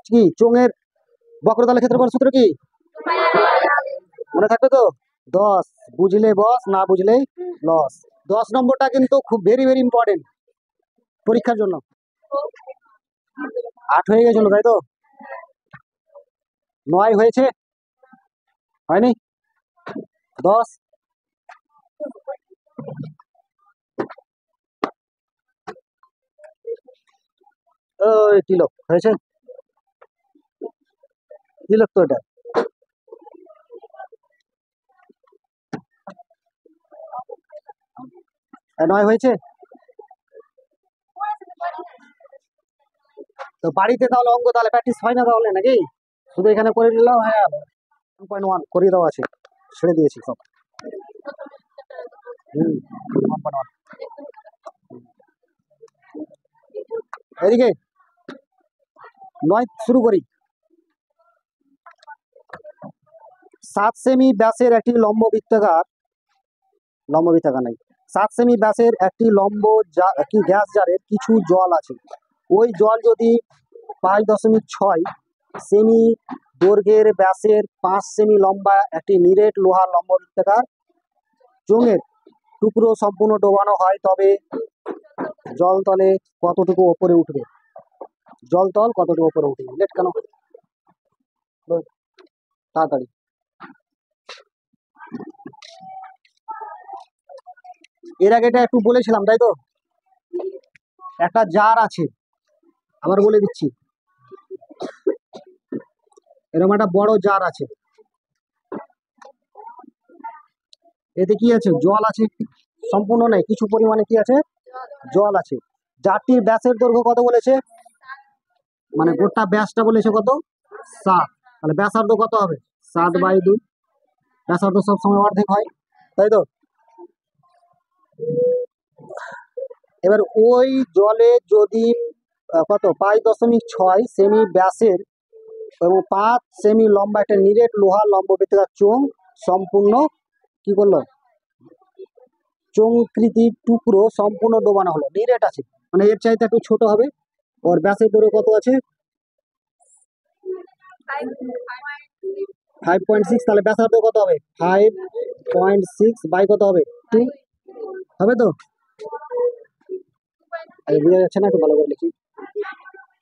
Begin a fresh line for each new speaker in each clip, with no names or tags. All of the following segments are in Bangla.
কি চোঙের বক্রতলের ক্ষেত্রফল সূত্র কি মনে থাকবে তো? 10, বুঝলে বস, না বুঝলেই লস। 10 নম্বরটা কিন্তু খুব ভেরি ভেরি ইম্পর্টেন্ট পরীক্ষার জন্য। 8 হয়ে গেছিল তাই তো? 9 হয়েছে, হয়নি? 10, ওই তিলক হয়েছে, তিলক তো এটা। 9 হয়েছে তো। বাড়িতে তাহলে অঙ্ক তাহলে প্র্যাকটিস হয় না তাহলে নাকি? শুধু এখানে করে নিলাম, হ্যাঁ 1.1 করিয়ে দেওয়া আছে, ছেড়ে দিয়েছি সব। 1.1 এদিকে 9 শুরু করি। 7 সেমি ব্যাসের একটি লম্ব বৃত্তাকার নাই, 7 সেমি ব্যাসের একটি লম্ব একটি গ্যাস জারের কিছু জল আছে। ওই জল যদি 5.6 সেমি দৈর্ঘ্যের ব্যাসের 5 সেমি লম্বা একটি নিরেট লোহার লম্ব বৃত্তাকার চোঙের টুকরো সম্পূর্ণ ডোবানো হয়, তবে জলতলে কতটুকু ওপরে উঠবে? জলতল কতটুকু ওপরে উঠবে? লেট কেন, তাড়াতাড়ি। এর আগে এটা একটু বলেছিলাম তাই তো? একটা জার আছে, আবার বলে দিচ্ছি, এরকম একটা বড় জার আছে, এতে কি আছে? জল আছে, সম্পূর্ণ নেই, কিছু পরিমাণে কি আছে? জল আছে। জারটির ব্যাসের দৈর্ঘ্য কত বলেছে? মানে গোটা ব্যাসটা বলেছে কত? 7। তাহলে ব্যাসার্ধ কত হবে? 7/2। ব্যাসার্ধ সবসময় অর্ধেক হয় তাই তো? এবার ওই জলে যদি কত 5.6 সেমি ব্যাসের এবং 5 সেমি লম্বা একটা নিরেট লোহার লম্ব বৃত্তাকার চোঙ সম্পূর্ণ কি করলো? চোঙকৃতির টুকরো সম্পূর্ণ ডোবানো হলো। নিরেট আছে মানে এর চাইতে একটু ছোট হবে। ওর ব্যাসের দৈর্ঘ্য কত আছে? 5.6। তাহলে ব্যাসার্ধ কত হবে? 5.6 বাই কত হবে? 2 হবে তো? বোঝা যাচ্ছে না, একটু ভালো করে লিখি।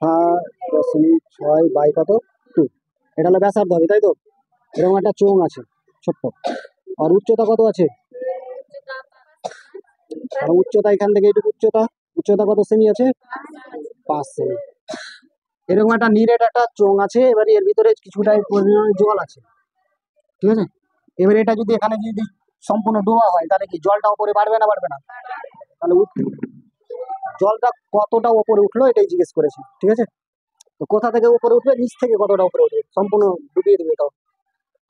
5.6 বাই কত? 2। এটা হলো ব্যাসার্ধ হবে তাই তো? এরকম একটা চোঙ আছে ছোট্ট। আর উচ্চতা কত আছে? আর উচ্চতা এখান থেকে এইটুকু উচ্চতা কত সেমি আছে? 5 সেমি। এরকম একটা নিরেট একটা চোঙ আছে, এবার এর ভিতরে কিছুটা পরিমাণে জল আছে, ঠিক আছে? এবার এটা যদি এখানে যদি সম্পূর্ণ ডোবা হয় তাহলে কি জলটা উপরে বাড়বে না বাড়বে না? তাহলে জলটা কতটা উপরে উঠলো এটাই জিজ্ঞেস করেছি, ঠিক আছে? তো কোথা থেকে উপরে উঠবে, নিচ থেকে কতটা উপরে উঠবে, সম্পূর্ণ ডুবিয়ে দেবে এটাও।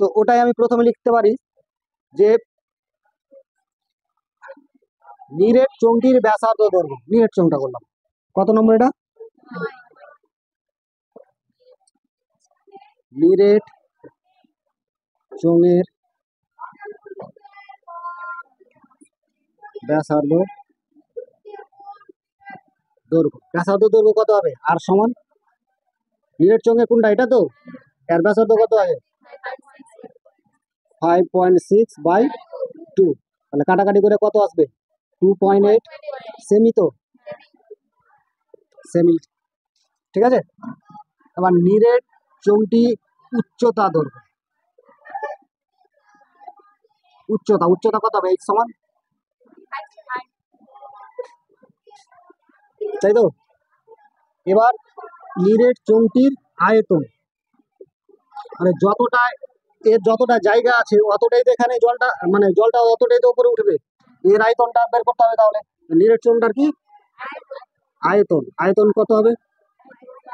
তো ওটাই আমি প্রথমে লিখতে পারি যে নিরেট চোঙটির ব্যাসার্ধ দৈর্ঘ্য, নিরেট চোঙটা করলাম কত নম্বর? এটা নিরেট চোঙের ব্যাসার্ধ দৈর্ঘ্য। ব্যাসার্ধ দৈর্ঘ্য কত হবে? আর সমান নিরেট চোঙের কোনটা? এটা তো। এর ব্যাসার্ধ কত হবে? 5.6/2। তাহলে কাটাকাটি করে কত আসবে? 2.8 সেমি তো, সেমি, ঠিক আছে? এবার নিরেট চোঙটি উচ্চতা দৈর্ঘ্য, উচ্চতা কত হবে? 8 সমান, তাই তো? এবার নিরেট চোঙটির আয়তন, মানে যতটা জায়গা আছে অতটাই তো এখানে জলটা, মানে জলটা অতটাই তো উপরে উঠবে। এর আয়তনটা বের করতে হবে। তাহলে নিরেট চোঙটার কি আয়তন কত হবে?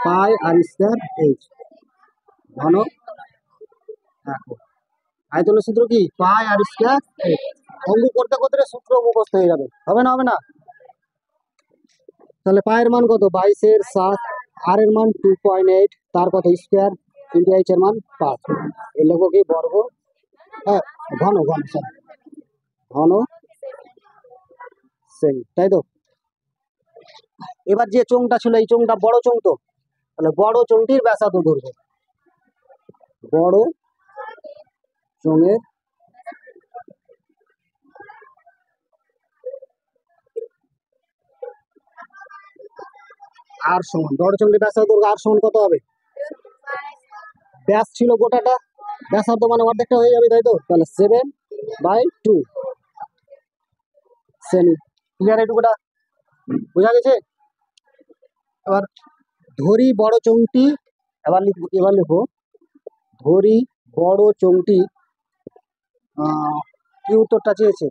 পাই আর স্কয়ার এইচ ঘন একক। আয়তনের সূত্র কি? পাই আর স্কয়ার এইচ। অঙ্ক করতে করতে সূত্র মুখস্থ হয়ে যাবে, হবে না? তাহলে পায়ের মান কত? 22/7। আর এর মান 2.8, তার কত স্কয়ার ইন্টু এইচ এর মান 5। এর লেখো কি? বর্গ, হ্যাঁ ঘন সেমি, তাই তো? এবার যে চোঙটা ছিল এই চোঙটা বড় চোঙ তো, তাহলে বড় চোঙটির ব্যাসার্ধ দৈর্ঘ্য, বড় চোঙের আর সমান, বড় চোঙটির ব্যাসার্ধ দৈর্ঘ্য আর সমান কত হবে? ব্যাস ছিল গোটাটা, ব্যাসার্ধ মানে অর্ধেকটা হয়ে যাবে, তাই তো? তাহলে 7/2 সেমি। ক্লিয়ার? এইটুকুটা বোঝা গেছে? এবার ধরি বড় চোঙটি, এবার লিখো ধরি বড় চোঙটি কি উত্তরটা চেয়েছে?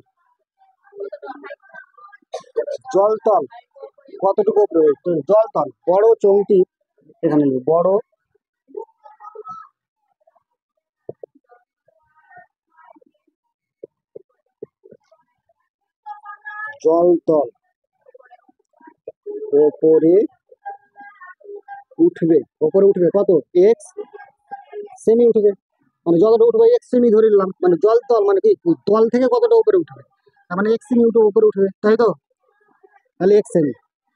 জলতল কতটুকু উপরে? জলতল বড় চোঙটি, এখানে বড় জলতল ওপরে উঠবে, ওপরে উঠবে কত? x সেমি উঠবে, মানে যতটা উঠবে x সেমি ধরে নিলাম, মানে জলতল মানে কি তল থেকে কতটা উপরে উঠবে, তার মানে x সেমি উপরে উঠবে, তাই তো? তাহলে x সেমি।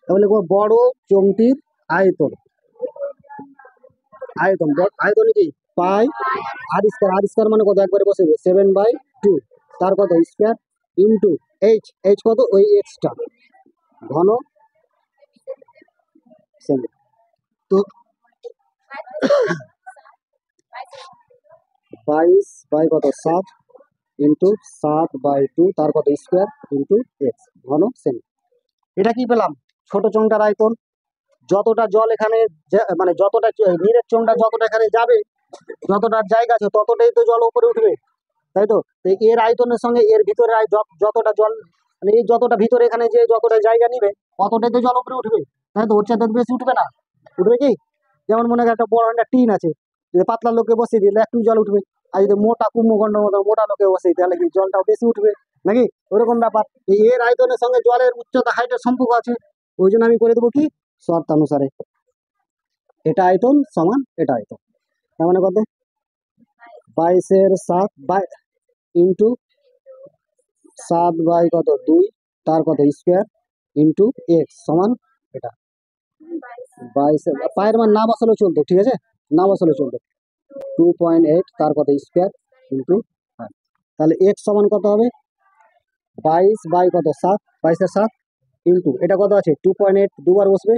তাহলে বড় চোঙটির আয়তন, আয়তন কি পাই আর স্কয়ার, আর স্কয়ার মানে কত? একবারে বসে 7/2, তার কত স্কয়ার ইন্টু এইচ কত? ওই এক্সটা ঘন সেমি। তো 22 কত 7 ইন্টু 7/2 তার কত স্কয়ার ইন্টু এক্স ঘন সেমি। এটা কি পেলাম? ছোট চোঙটার আয়তন, যতটা জল এখানে মানে যতটা নিরেট চোঙটা যতটা এখানে যাবে, যতটা জায়গা আছে ততটাই তো জল উপরে উঠবে, তাই তো? এর আয়তনের সঙ্গে এর ভিতরে যতটা জল, মানে এই যতটা ভিতরে এখানে যে যতটা জায়গা নিবে ততটাই তো জল উপরে উঠবে, তাই তো? ওর চাইতে বেশি উঠবে না? উঠবে কি? যেমন মনে করেন একটা বড় একটা টিন আছে, যদি পাতলা লোককে বসিয়ে দিলে একটু জল উঠবে, আর যদি মোটা কুম্ভখণ্ড মতো মোটা লোকে বসিয়ে তাহলে কি জলটাও বেশি উঠবে নাকি? ওরকম ব্যাপার। এর আয়তনের সঙ্গে জলের উচ্চতা হাইটের সম্পর্ক আছে, ওই জন্য আমি করে দেবো কি শর্তানুসারে এটা আয়তন সমান এটা আয়তন, তার মানে কত? 22/7 ইন্টু 7 কত 2 তার কত স্কোয়ার ইন্টু এক্স সমান এটা 22, পায়ের মান না বসালেও চলতো, ঠিক আছে? না বসালেও চলতো। 2.8 তার কত স্কোয়ার ইন্টু, তাহলে এক্স সমান কত হবে? 22/কত 7, 22/7 ইন্টু এটা কত আছে 2.8, দুবার বসবে,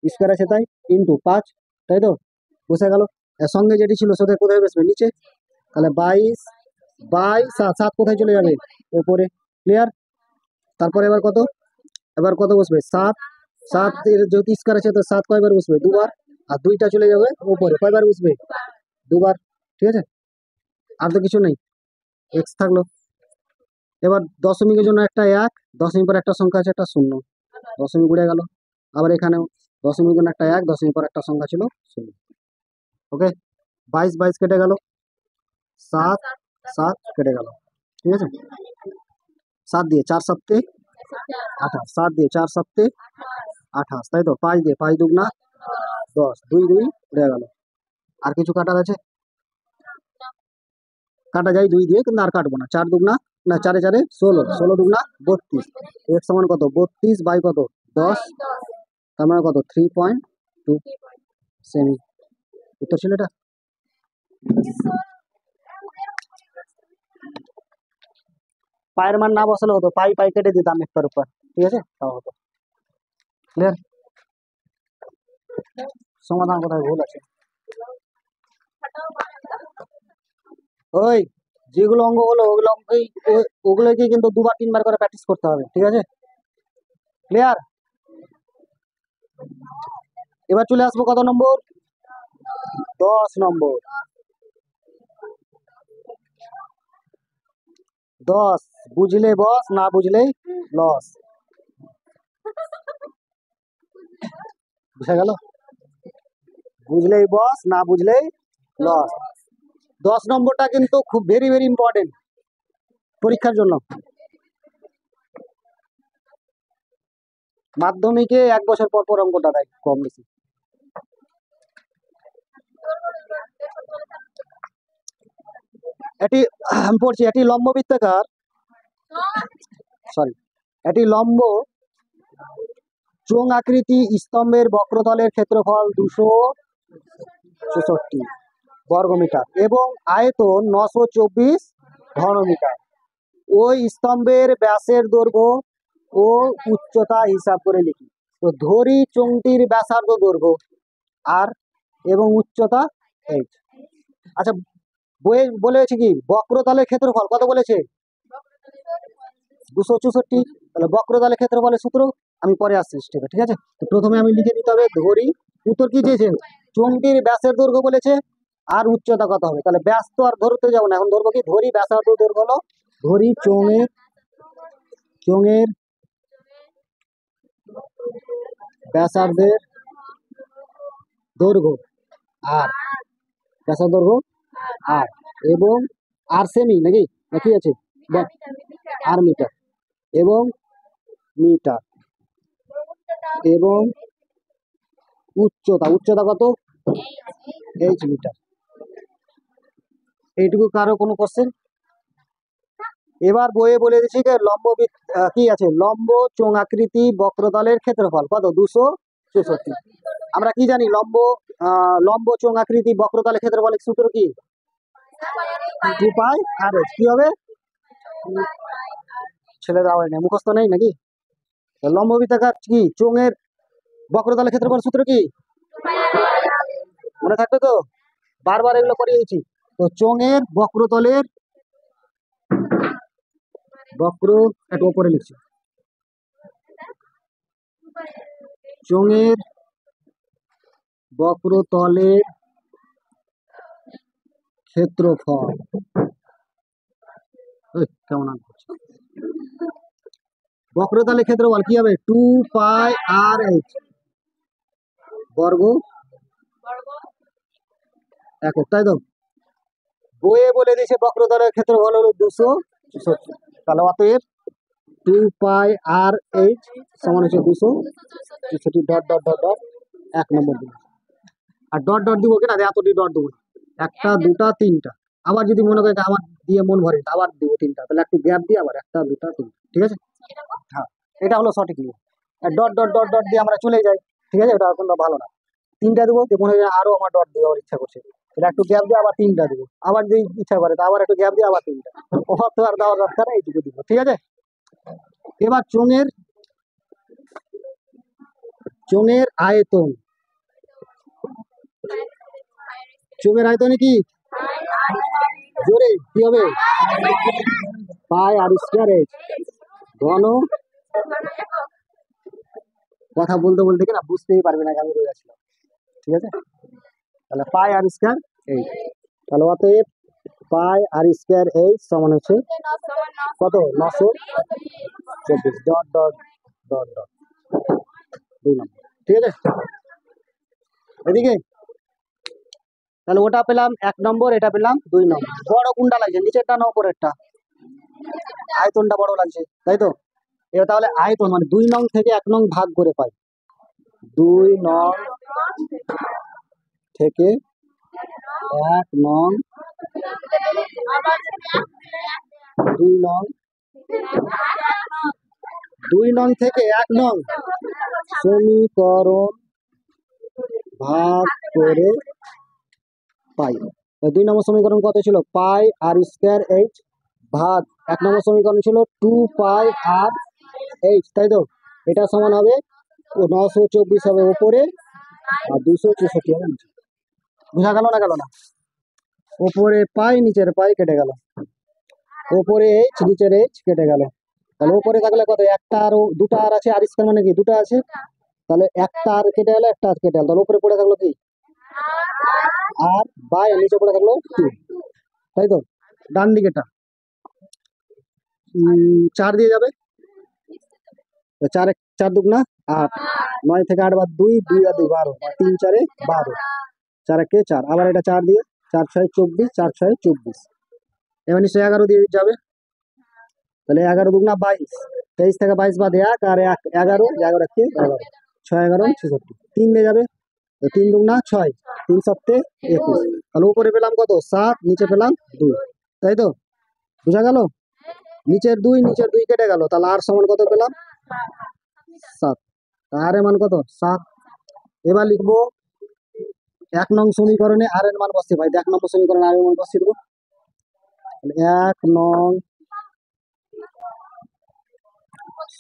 স্কোয়ার আছে তাই, ইন্টু 5, তাই তো? বসে গেল। এর সঙ্গে যেটি ছিল সেটা কোথায় বসবে? নিচে। তাহলে 22/7 কোথায় চলে যাবে? উপরে। ক্লিয়ার? তারপরে এবার কত বসবে? 7 এর যেহেতু স্কোয়ার আছে তো 7 কয়বার বসবে? দুবার, আর 2টা চলে যাবে উপরে, কয়বার বসবে? দুবার, ঠিক আছে? আর তো কিছু নেই, এক্স থাকলো। এবার দশমিকের জন্য একটা 1, দশমিক পর একটা সংখ্যা আছে একটা 0, দশমিক উড়ে গেল। আবার এখানেও দশমিকের জন্য একটা 1, দশমিক পর একটা সংখ্যা ছিল 0। ওকে, 22 কেটে গেল, 7 কেটে গেল, ঠিক আছে? 7 দিয়ে 4 7 28, 7 দিয়ে 4 7 28, তাই তো? 5 দিয়ে 5 দুগুণা 10, 2 2 উড়ে গেল। আর কিছু কাটার আছে? কাটা যায় 2 দিয়ে, কিন্তু আর কাটবো না। 4 দুগুণা না 4 4 16, 16 দুগুণা 32, এক্স সমান কত? 32 কত 10, তার মানে কত 3.2 সেমি। উত্তর ছিল এটা। পায়ের মান না বসালে হতো, পাই কেটে দিতাম একটার উপর, ঠিক আছে? তাও হতো। ক্লিয়ার? সমাধান কোথায় ভুল আছে? ওই যেগুলো অঙ্ক হলো ওগুলোকে কিন্তু 2বার 3বার করে প্র্যাকটিস করতে হবে, ঠিক আছে? ক্লিয়ার? এবার চলে আসবো কত নম্বর? 10 নম্বর। 10 বুঝলে বস, না বুঝলেই লস। বুঝা গেল? বুঝলেই বস, না বুঝলেই লস। 10 নম্বরটা কিন্তু খুব ভেরি ভেরি ইম্পর্টেন্ট পরীক্ষার জন্য। মাধ্যমিকে 1 বছর পর পর অঙ্কটা দেয় কম বেশি। এটি আমি পড়ছি, এটি লম্ব বৃত্তাকার, সরি, এটি লম্ব চোঙ আকৃতি স্তম্ভের বক্রতলের ক্ষেত্রফল 264 বর্গমিটার এবং আয়তন 924 ঘনমিটার। ওই স্তম্ভের ব্যাসের দৈর্ঘ্য ও উচ্চতা হিসাব করে লিখি। তো ধরি চোঙটির ব্যাসার্ধ দৈর্ঘ্য আর এবং উচ্চতা এইচ। আচ্ছা, বইয়ে বলেছে কি বক্রতলের ক্ষেত্রফল কত বলেছে? 264। তাহলে বক্রতলের ক্ষেত্রফলের সূত্র আমি পরে আসছি স্টেপে, ঠিক আছে? তো প্রথমে আমি লিখে নিতে হবে ধরি, উত্তর কি চেয়েছেন? চোঙটির ব্যাসের দৈর্ঘ্য বলেছে আর উচ্চতা কত হবে। তাহলে ব্যাস তো আর ধরতে যাবো না, এখন ধরবো কি ধরি ব্যাসার্ধ দৈর্ঘ্য হলো, ধরি চোঙের ব্যাসার্ধের দৈর্ঘ্য আর ব্যাসার্ধ দৈর্ঘ্য আর এবং আর সেমি নাকি নাকি আছে আর মিটার এবং মিটার এবং উচ্চতা কত? H metre. এইটুকু কারো কোনো কোশ্চেন? এবার বইয়ে বলে দিচ্ছি যে কি আছে, লম্ব চোঙ আকৃতি বক্রতলের ক্ষেত্রফল কত? 264। আমরা কি জানি লম্ব চোঙ আকৃতি বক্রতলের ক্ষেত্রফলের সূত্র কি? 2 পাই আর এইচ। কি হবে? ছেলেরা হয় না, মুখস্থ নেই নাকি? লম্ব বৃত্তাকার কি চোঙের বক্রতলের ক্ষেত্রফল সূত্র কি? মনে থাকবে তো? বারবার এগুলো করিয়েছি। তো চোঙের বক্রতলের একটু উপরে লিখছি, চোঙের বক্রতলের ক্ষেত্রফল কেমন বক্রতলের ক্ষেত্রফল কি হবে? 2 পাই আর এইচ বর্গ একক, তাই তো? বইয়ে বলে দিয়েছে বক্রতলের ক্ষেত্রফল হলো 264। তাহলে অতএব 2 পাই আর এইচ সমান হচ্ছে 264 dot dot dot dot 1 number দিন। আর ডট ডট দিব কিনা এতটি ডট দেবো, একটা দুটা তিনটা। আবার যদি মনে করি আমার দিয়ে মন ভরে আবার দিব তিনটা, তাহলে একটু গ্যাপ দিয়ে আবার একটা দুটা তিনটা, ঠিক আছে? হ্যাঁ, এটা হলো সঠিক নিয়ম। আর ডট ডট ডট ডট দিয়ে আমরা চলে যাই, ঠিক আছে? ওটা কোনো ভালো না। তিনটা দেবো, মনে হয় আরো আমার ডট দেওয়ার ইচ্ছা করছে, এটা একটু গ্যাপ দিয়ে আবার তিনটা দেবো, আবার যদি ইচ্ছা করে তা আবার একটু গ্যাপ দিয়ে আবার তিনটা। অত আর দেওয়ার দরকার নেই, এইটুকু দিব, ঠিক আছে? এবার চোঙের আয়তন, চোঙের আয়তনে কি জোরে কি হবে? পাই আর স্কয়ার এইচ ঘন। কথা বলতে বলতে কিনা বুঝতেই পারবে না, আমি রয়ে আছিলাম, ঠিক আছে? তাহলে পাই আর স্কয়ার এইচ। তাহলে অতএব পাই আর স্কয়ার এইচ সমান হচ্ছে কত? 924 ডট ডট ডট ডট 2 নম্বর, ঠিক আছে? এদিকে তাহলে ওটা পেলাম 1 নম্বর, এটা পেলাম 2 নম্বর। বড় কোনটা লাগছে, নিচেরটা না উপরেরটা? আয়তনটা বড় লাগছে, তাই তো? এবার তাহলে আয়তন মানে 2 নং থেকে 1 নং ভাগ করে পাই, 2 নং থেকে 1 নং 2 নং 2 নং থেকে 1 নং সমীকরণ ভাগ করে পাই। 2 নম্বর সমীকরণ কত ছিল? পাই আর স্কয়ার এইচ ভাগ 1 নম্বর সমীকরণ ছিল 2 পাই আর এইচ, তাই তো? এটা সমান হবে 924 হবে উপরে আর 264 হবে নিচে। বুঝা গেল না গেল না? উপরে পাই নিচের পাই কেটে গেল, উপরে এইচ নিচের এইচ কেটে গেল। তাহলে উপরে থাকলে কত? একটা আর দুটা আর আছে, আর স্কয়ার মানে কি দুটা আছে, তাহলে একটা আর কেটে গেল, একটা আর কেটে গেল। তাহলে উপরে পড়ে থাকলো কি আর বাই, নিচে পড়ে থাকলো 2, তাই তো? ডান দিকেটা 4 দিয়ে যাবে, 4 দুগুণা 8, 9 থেকে 8 বাদ 2, 2 আর 2 12, 3 4 12, 4 একে 4, আবার এটা 4 দিয়ে 4 6 24, 4 6 24। এবার নিশ্চয়ই 11 দিয়ে যাবে, তাহলে 11 দুগুণা 22, 23 থেকে 22 বাদ 1 আর 1 11, 11 কে 11, 6 11 66, 3 দিয়ে যাবে, 3 দুগুণা 6, 3 7 21। তাহলে উপরে পেলাম কত? 7, নিচে পেলাম 2, তাই তো? বুঝা গেল? নিচের 2 কেটে গেল, তাহলে আর সমান কত পেলাম? 7। আর এর মান কত? 7। এবার লিখবো 1 নং সমীকরণে আর এর মান বসিয়ে, ভাই 1 নম্বর সমীকরণে আর এর মান বসিয়ে দেবো। 1 নং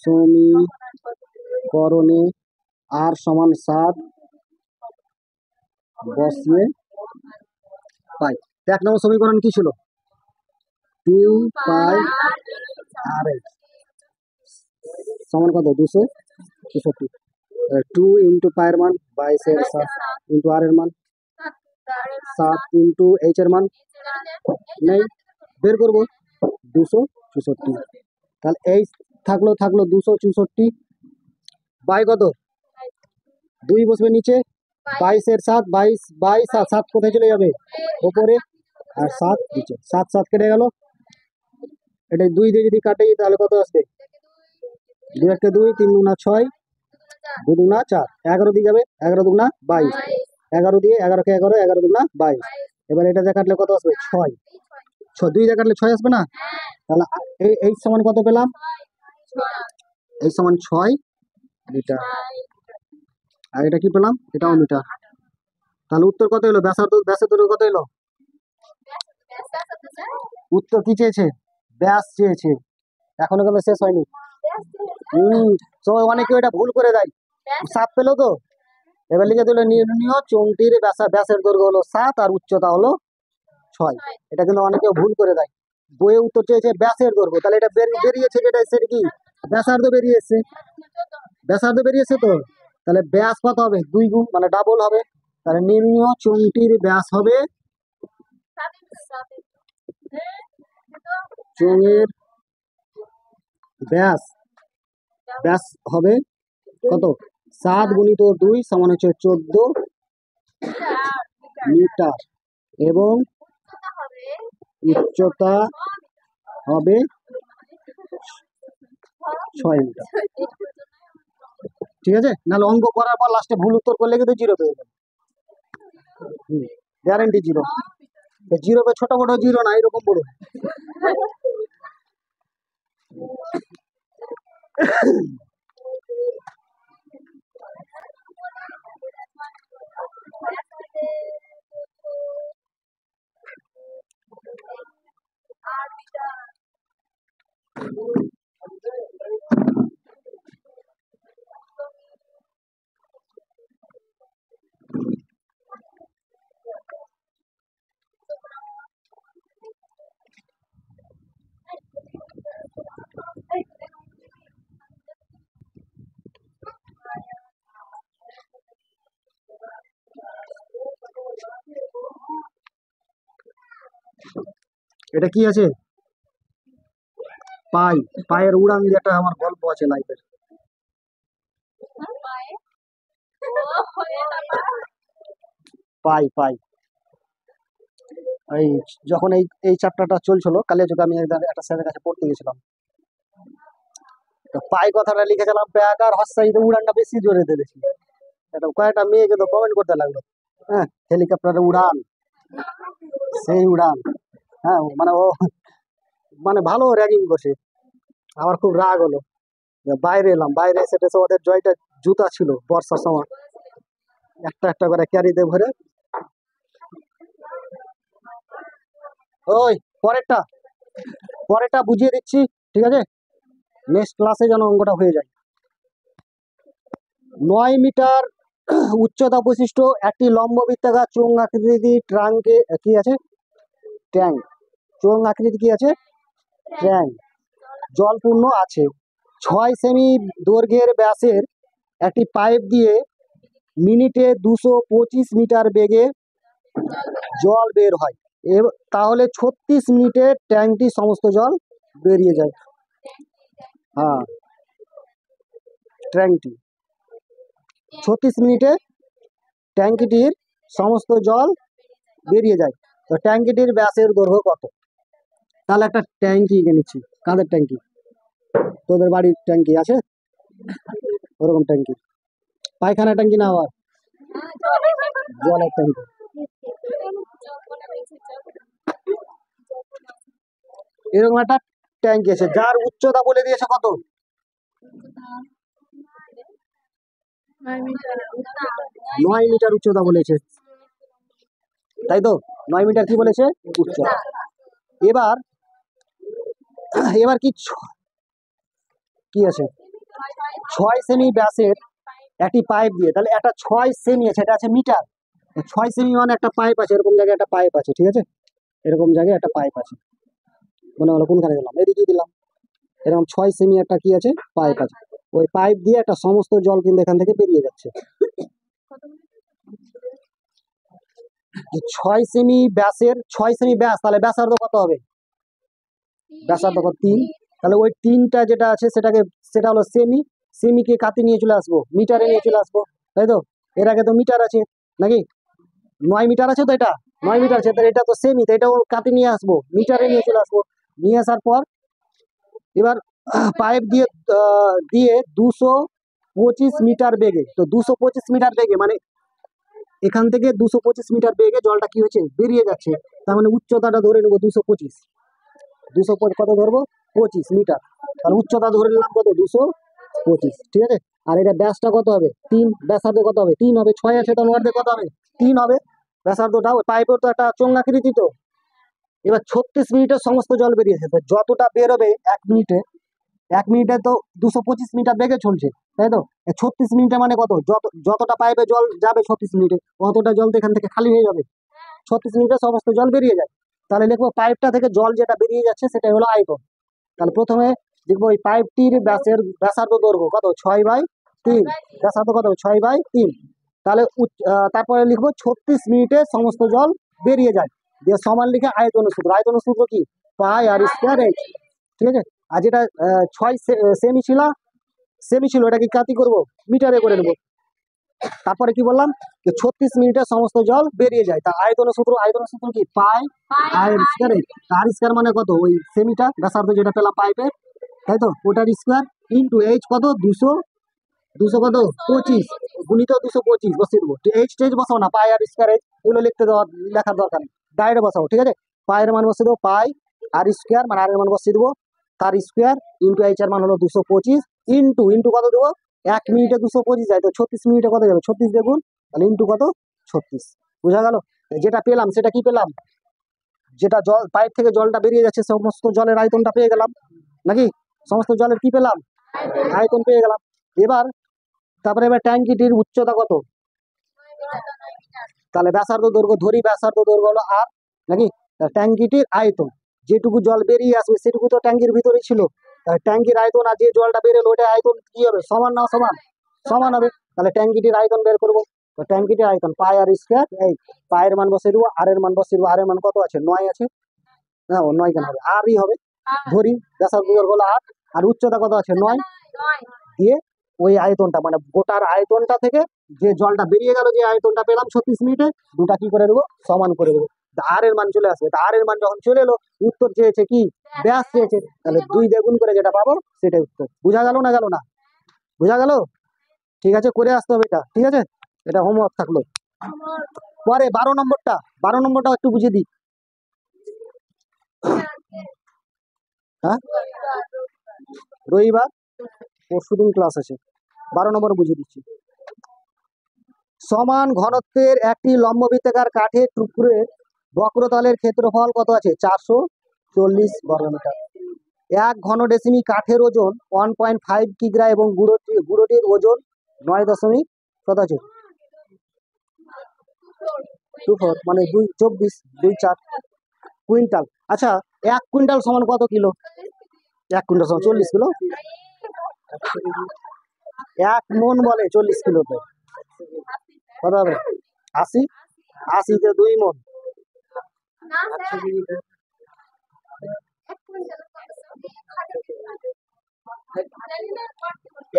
সমীকরণে আর সমান 7 বসিয়ে পাই। 1 নম্বর সমীকরণ কি ছিল? 2 পাই আর এক্স সমান কত? 264। 2 ইন্টু পায়ের মান 22 ইন্টু আর এর মান 7 ইন্টু এইচ এর মান নেই, বের করবো 264। তাহলে এইচ থাকলো 264 বাই কত? 2 বসবে নিচে, 22 22 আর 7 কোথায় চলে যাবে? ওপরে, আর 7 নিচে। 7 7 কেটে গেল, এটা 2 দিয়ে যদি কাটে তাহলে কত আসবে? 2 1 2, 3 2 6, 2 2 4, 11 দিয়ে যাবে, 11 2 22, 11 দিয়ে 11 কে 11, 11 2 22। এবার এটা দিয়ে কাটলে কত আসবে? 6। 2 দিয়ে কাটলে 6 আসবে না? তাহলে এই সমান কত পেলাম? এই সমান 6 মিটার। আর এটা কি পেলাম? এটাও মিটার। তাহলে উত্তর কত এলো? ব্যাসার্ধ কত এলো? উত্তর কি চেয়েছে? ব্যাস চেয়েছে। এখনো কিন্তু শেষ হয়নি। সবাই অনেকে এটা ভুল করে দেয়। 7 পেলো তো, এবার লিখে দিল নির্ণীয় চোঙটির ব্যাসের দৈর্ঘ্য হলো 7 আর উচ্চতা হলো 6। এটা কিন্তু অনেকে ভুল করে দেয়। বইয়ে উত্তর চেয়েছে ব্যাসের দৈর্ঘ্য, তাহলে এটা বেরিয়েছে যেটা, সেটা কি? ব্যাসার্ধ বেরিয়েছে। ব্যাসার্ধ বেরিয়েছে তো, তাহলে ব্যাস কত হবে? 2 গুণ, মানে ডাবল হবে। তাহলে নির্ণীয় চোঙটির ব্যাস হবে, চোঙের ব্যাস ব্যাস হবে কত? 7 গুণিত 2 সমান হচ্ছে 14 মিটার এবং উচ্চতা হবে 6 মিটার। ঠিক আছে? নাহলে অঙ্ক করার পর লাস্টে ভুল উত্তর করলে কিন্তু জিরো পেয়ে যাবে। Guarantee zero. জিরো পে ছোট বড় জিরো না, এরকম বড়। এটা কি আছে? পাই। পায়ের উড়ান দিয়ে একটা আমার গল্প আছে লাইফের। পাই পাই এই যখন এই চ্যাপ্টারটা চলছিল কলেজে, আমি একটা স্যারের কাছে পড়তে গেছিলাম, তো পাই কথাটা লিখেছিলাম, ব্যাগ আর হস্যাইতে উড়ানটা বেশি জোরে দিয়েছি। এটা কয়েকটা মেয়ে কিন্তু কমেন্ট করতে লাগলো, হ্যাঁ হেলিকপ্টারে উড়ান, সেই উড়ান। হ্যাঁ মানে ও মানে ভালো র্যাগিং করছে। আমার খুব রাগ হলো। বাইরে এলাম, বাইরে এসে টেসে ওদের জয়টা জুতা ছিল বর্ষার সময়, একটা একটা করে ক্যারিতে ভরে। ওই পরেরটা পরেরটা বুঝিয়ে দিচ্ছি, ঠিক আছে? নেক্সট ক্লাসে যেন অঙ্কটা হয়ে যায়। 9 মিটার উচ্চতা বৈশিষ্ট একটি লম্ব বৃত্তাকার চোঙ আকৃতি ট্রাঙ্কে কি আছে? ট্যাঙ্ক। চোঙ আকৃতি কি আছে? ট্যাঙ্ক জলপূর্ণ আছে। 6 সেমি দৈর্ঘ্যের ব্যাসের একটি পাইপ দিয়ে মিনিটে 225 মিটার বেগে জল বের হয়। তাহলে 36 মিনিটে ট্যাঙ্কটি সমস্ত জল বেরিয়ে যায়। হ্যাঁ, ট্যাঙ্কটি 36 মিনিটে ট্যাঙ্কিটির সমস্ত জল বেরিয়ে যায়। তো ট্যাঙ্কিটির ব্যাসের দৈর্ঘ্য কত? তাহলে একটা ট্যাঙ্কি কিনেছি। কাদের ট্যাঙ্কি? তোদের বাড়ির ট্যাঙ্কি আছে ওরকম ট্যাঙ্কি। পায়খানা ট্যাঙ্কি না, আবার জলের ট্যাঙ্কি। এরকম একটা ট্যাঙ্কি আছে, যার উচ্চতা বলে দিয়েছে কত? 9 মিটার উচ্চতা বলেছে, তাই তো? 9 মিটার কি বলেছে? উচ্চতা। এবার এবার কি আছে? 6 সেমি ব্যাসের একটি পাইপ দিয়ে, তাহলে একটা 6 সেমি আছে, এটা আছে মিটার। 6 সেমি মানে একটা পাইপ আছে, এরকম জায়গায় একটা পাইপ আছে, ঠিক আছে? এরকম জায়গায় একটা পাইপ আছে, মনে হলো কোনখানে দিলাম, এদিকে দিলাম। এরকম 6 সেমি একটা কি আছে? পাইপ আছে। ওই পাইপ দিয়ে একটা সমস্ত জল কিন্তু এখান থেকে বেরিয়ে যাচ্ছে। 6 সেমি ব্যাসের, 6 সেমি ব্যাস, তাহলে ব্যাসার্ধ কত হবে? ব্যাসার্ধ কত? 3। তাহলে ওই 3টা যেটা আছে সেটা হলো সেমি। সেমিকে কাতে নিয়ে চলে আসবো, মিটারে নিয়ে চলে আসবো, তাই তো? এর আগে তো মিটার আছে নাকি? 9 মিটার আছে তো, এটা 9 মিটার আছে, তাহলে এটা তো সেমি, তো এটাও কাতে নিয়ে আসবো, মিটারে নিয়ে চলে আসবো। নিয়ে আসার পর এবার পাইপ দিয়ে দিয়ে 225 মিটার বেগে, তো 225 মিটার বেগে মানে এখান থেকে 225 মিটার বেগে জলটা কি হচ্ছে? বেরিয়ে যাচ্ছে। তার মানে উচ্চতাটা ধরে নেবো 225। 200 কত ধরবো? 25 মিটার। তাহলে উচ্চতা ধরে নিলাম কত? 225, ঠিক আছে? আর এটা ব্যাসটা কত হবে? 3। ব্যাসার্ধ কত হবে? 3 হবে। 6 আছে, তার মধ্যে কত হবে? 3 হবে ব্যাসার্ধটা। পাইপের তো একটা চোঙাকৃতি তো। এবার 36 মিনিটের সমস্ত জল বেরিয়েছে, তো যতটা বেরোবে 1 মিনিটে তো 225 মিটার বেগে চলছে, তাই তো? 36 মিনিটে মানে কত? যতটা পাইপে জল যাবে 36 মিনিটে, অতটা জল তো এখান থেকে খালি হয়ে যাবে। 36 মিনিটে সমস্ত জল বেরিয়ে যায়। তাহলে লিখবো পাইপটা থেকে জল যেটা বেরিয়ে যাচ্ছে সেটা হলো আয়তন। তাহলে প্রথমে লিখবো ওই পাইপটির ব্যাসার্ধ দৈর্ঘ্য কত? 6/3। ব্যাসার্ধ কত? 6/3। তাহলে তারপরে লিখবো 36 মিনিটে সমস্ত জল বেরিয়ে যায়, দিয়ে সমান লিখে আয়তনের সূত্র। আয়তনের সূত্র কি? পাই আর স্কোয়ার এইচ, ঠিক আছে? আর যেটা 6 সেমি ছিল এটা কি কাতি করবো? মিটারে করে নেবো। তারপরে কি বললাম? যে 36 মিনিটে সমস্ত জল বেরিয়ে যায়, তা আয়তনের সূত্র কি? পাই আর স্কোয়ার এইচ। আর স্কোয়ার মানে কত? ওই সেমিটা ব্যাসার্ধ যেটা পেলাম পাইপের, তাই তো? ওটার স্কোয়ার ইন্টু এইচ কত? 200 কত? 25 গুণিত 225 বসিয়ে দেবো। এইচ টেচ বসাও না, পাই আর স্কোয়ার এইচ এগুলো লেখার দরকার নেই, ডাইরেক্ট বসাও, ঠিক আছে? পায়ের মান বসিয়ে দেবো পাই আর স্কোয়ার, মানে আর এর মান বসিয়ে দেবো, তার স্কোয়ার ইন্টু এইচ এর মান হলো 225 ইন্টু কত দেবো? 1 মিনিটে 225 যায়, তো 36 মিনিটে কত যাবে? 36 দেখুন, তাহলে ইন্টু কত? 36। বোঝা গেল? যেটা পেলাম সেটা কি পেলাম? যেটা জল পাইপ থেকে জলটা বেরিয়ে যাচ্ছে সমস্ত জলের আয়তনটা পেয়ে গেলাম নাকি? সমস্ত জলের কি পেলাম? আয়তন পেয়ে গেলাম। তারপরে এবার ট্যাঙ্কিটির উচ্চতা কত? তাহলে ব্যাসার্ধ দৈর্ঘ্য ধরি, ব্যাসার্ধ দৈর্ঘ্য হলো আর নাকি? ট্যাঙ্কিটির আয়তন, যেটুকু জল বেরিয়ে আসবে সেটুকু তো ট্যাঙ্কির ভিতরেই ছিল। ট্যাঙ্কির আয়তন আর যে জলটা বেরোলো ওটা আয়তন কি হবে? সমান না সমান? সমান হবে। তাহলে ট্যাঙ্কিটির আয়তন বের করবো। তো ট্যাঙ্কিটির আয়তন পাই আর স্কোয়ার এই, পায়ের মান বসিয়ে দেবো, আর এর মান বসিয়ে দেবো। আর এর মান কত আছে? 9 আছে না? ও 9 কেন হবে? আরই হবে। ধরি ব্যাসার্ধ দৈর্ঘ্য হলো আর উচ্চতা কত আছে? 9 দিয়ে ওই আয়তনটা মানে গোটার আয়তনটা থেকে যে জলটা বেরিয়ে গেল, যে আয়তনটা পেলাম 36 মিনিটে, দুটা কি করে দেবো? সমান করে দেবো। আর এর মান চলে আসবে। আর এর মান যখন চলে এলো, উত্তর চেয়েছে কি? ব্যাস চেয়েছে, তাহলে 2 দ্বিগুণ করে যেটা পাবো সেটাই উত্তর। বুঝা গেল না গেল না? বুঝা গেল? ঠিক আছে, করে আসতে হবে এটা, ঠিক আছে? এটা হোমওয়ার্ক থাকলো। পরে 12 নম্বরটা একটু বুঝিয়ে দিই। হ্যাঁ, রবিবার পরশুদিন ক্লাস আছে। 12 নম্বর বুঝিয়ে দিচ্ছি। সমান ঘনত্বের একটি লম্ববৃত্তাকার কাঠের টুকরোর বক্রতলের ক্ষেত্রফল কত আছে? 440 বর্গমিটার। 1 ঘন ডেসিমি কাঠের ওজন 1.5 কিগ্রা এবং গুঁড়োটির ওজন 9 কত আছে? 24 মানে 24 কুইন্টাল। আচ্ছা, 1 কুইন্টাল সমান কত কিলো? 1 কুইন্টাল সমান 40 কিলো। 1 মন বলে 40 কিলোতে কত হবে? 80। 80তে 2 মন।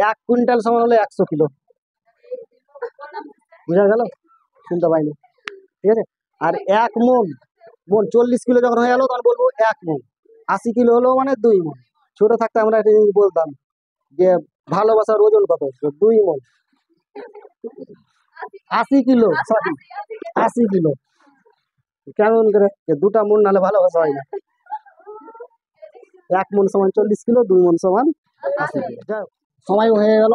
1 কুইন্টাল সমান হলো 100 কিলো। বুঝা গেল? শুনতে পাইনি, ঠিক আছে? আর 1 মন 40 কিলো যখন হয়ে গেল তখন বলবো 1 মন। 80 কিলো হলো মানে 2 মন। ছোট থাকতে আমরা এটা বলতাম যে ভালোবাসার ওজন কত? 2 মন। 80 কিলো, সরি 80 কিলো। কেমন করে? দুটা মন নাহলে ভালোবাসা হয় না। 1 মন সমান 40 কিলো, 2 মন সমান 80 কিলো। সময় হয়ে গেল।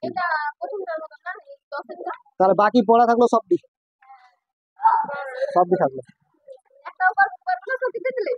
এটা প্রথমটার মতো না, এই 10-এরটা।
তাহলে বাকি পড়া থাকলো সবটি, সবটি থাকলো।
একটা উপর উপর দিতে দিলে